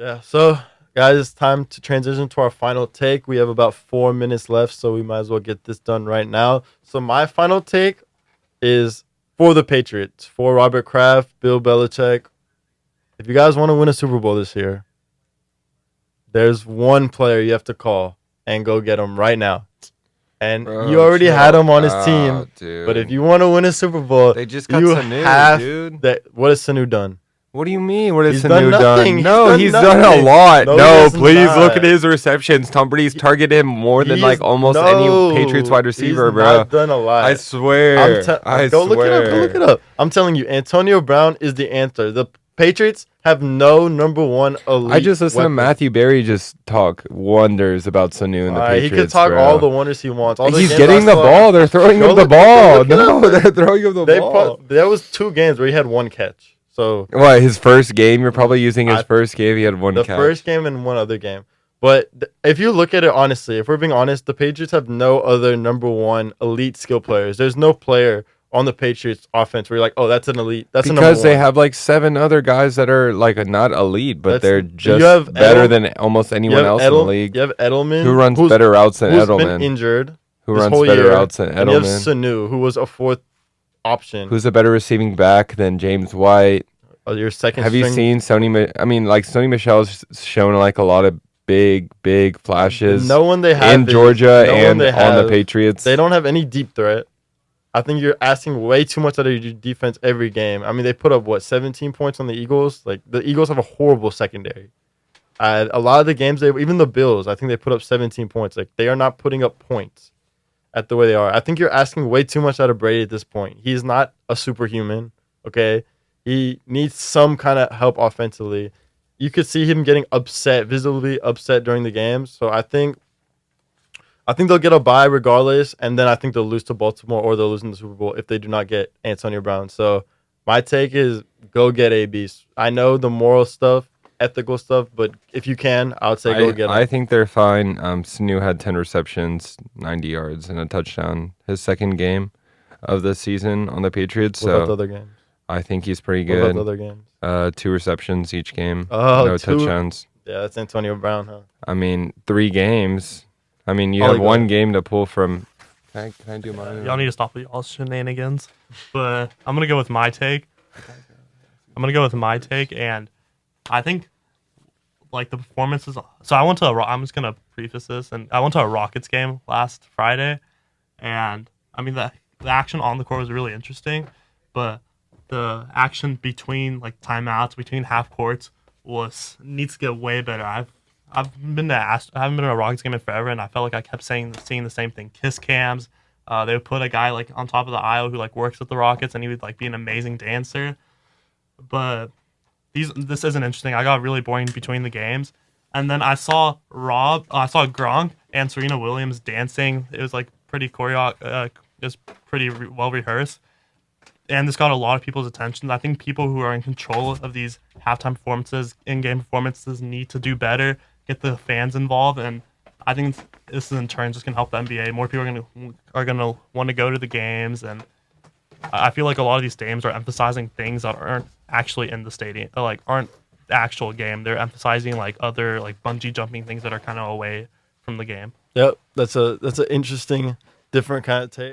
Yeah. So, guys, it's time to transition to our final take. We have about 4 minutes left, so we might as well get this done right now. So, my final take is for the Patriots, for Robert Kraft, Bill Belichick. If you guys want to win a Super Bowl this year, there's one player you have to call and go get him right now. And you already had him on his team. Dude. But if you want to win a Super Bowl, They just got you Sanu, have dude. that. What has Sanu done? What do you mean? What has He's done Sanu nothing. done? No, he's done a nothing. lot. No, No, he has please not. look at his receptions. Tom Brady's targeted him more than like almost any Patriots wide receiver, he's bro. Not done a lot. I swear. I go look it up. swear. Go look it up. I'm telling you, Antonio Brown is the answer. The Patriots have no number one elite. I just listened to weapon. Matthew Berry just talk wonders about Sanu and the Patriots. He could talk bro. all the wonders he wants. All the He's games getting I the saw- ball. They're throwing Go him the look- ball. look it up. No, they're throwing him the ball. There was 2 games where he had 1 catch. So What, his first game? You're probably using his first game. He had 1 the catch. first game and 1 other game. But if you look at it honestly, if we're being honest, the Patriots have no other number 1 elite skill players. There's no player on the Patriots offense where you're like, oh, that's an elite. That's a number 1. Because they have like 7 other guys that are like not elite, but they're just have better than almost anyone else in the league. You have Edelman, Who runs better routes than who's Edelman? been injured. Who this runs whole better year, routes than And you have Edelman? Sanu, who was a 4th option. Who's a better receiving back than James White? Your second Have you string. seen Sony? I mean, like Sony Michel's shown like a lot of big flashes. No one they have in Georgia no one and they on have. the Patriots. They don't have any deep threat. I think you're asking way too much out of your defense every game. I mean, they put up 17 points on the Eagles. Like the Eagles have a horrible secondary. A lot of the games even the Bills, I think they put up 17 points. Like they are not putting up points at the way they are. I think you're asking way too much out of Brady at this point. He's not a superhuman. Okay, he needs some kind of help offensively. You could see him getting visibly upset during the games. So I think they'll get a bye regardless, and then I think they'll lose to Baltimore or they'll lose in the Super Bowl if they do not get Antonio Brown. So my take is go get ABs. I know the moral stuff, ethical stuff, but if you can, I would say go get them. I think they're fine. Sanu had 10 receptions, 90 yards, and a touchdown. His second game of the season on the Patriots. What about the So other games? I think he's pretty What about good. the other games? 2 receptions each game. Oh, no 2. touchdowns. Yeah, that's Antonio Brown, huh? I mean, 3 games. I mean, you I'll have go. 1 game to pull from. Can I do mine? Y'all need to stop with y'all's shenanigans. But I'm gonna go with my take. And I think like the performances. So I went to. I'm just gonna preface this, and I went to a Rockets game last Friday, and I mean the action on the court was really interesting, but the action between like timeouts, between half courts, needs to get way better. I haven't been to a Rockets game in forever, and I felt like I kept seeing the same thing. Kiss cams. They would put a guy like on top of the aisle who like works with the Rockets, and he would like be an amazing dancer. But this isn't interesting. I got really boring between the games, and then I saw Gronk and Serena Williams dancing. It was like pretty it was pretty well rehearsed. And this got a lot of people's attention. I think people who are in control of these halftime performances, in-game performances, need to do better, get the fans involved, and I think this in turn just can help the NBA. More people are gonna want to go to the games, and I feel like a lot of these games are emphasizing things that aren't actually in the stadium, like aren't the actual game. They're emphasizing like other like bungee jumping things that are kind of away from the game. Yep, that's an interesting, different kind of tape.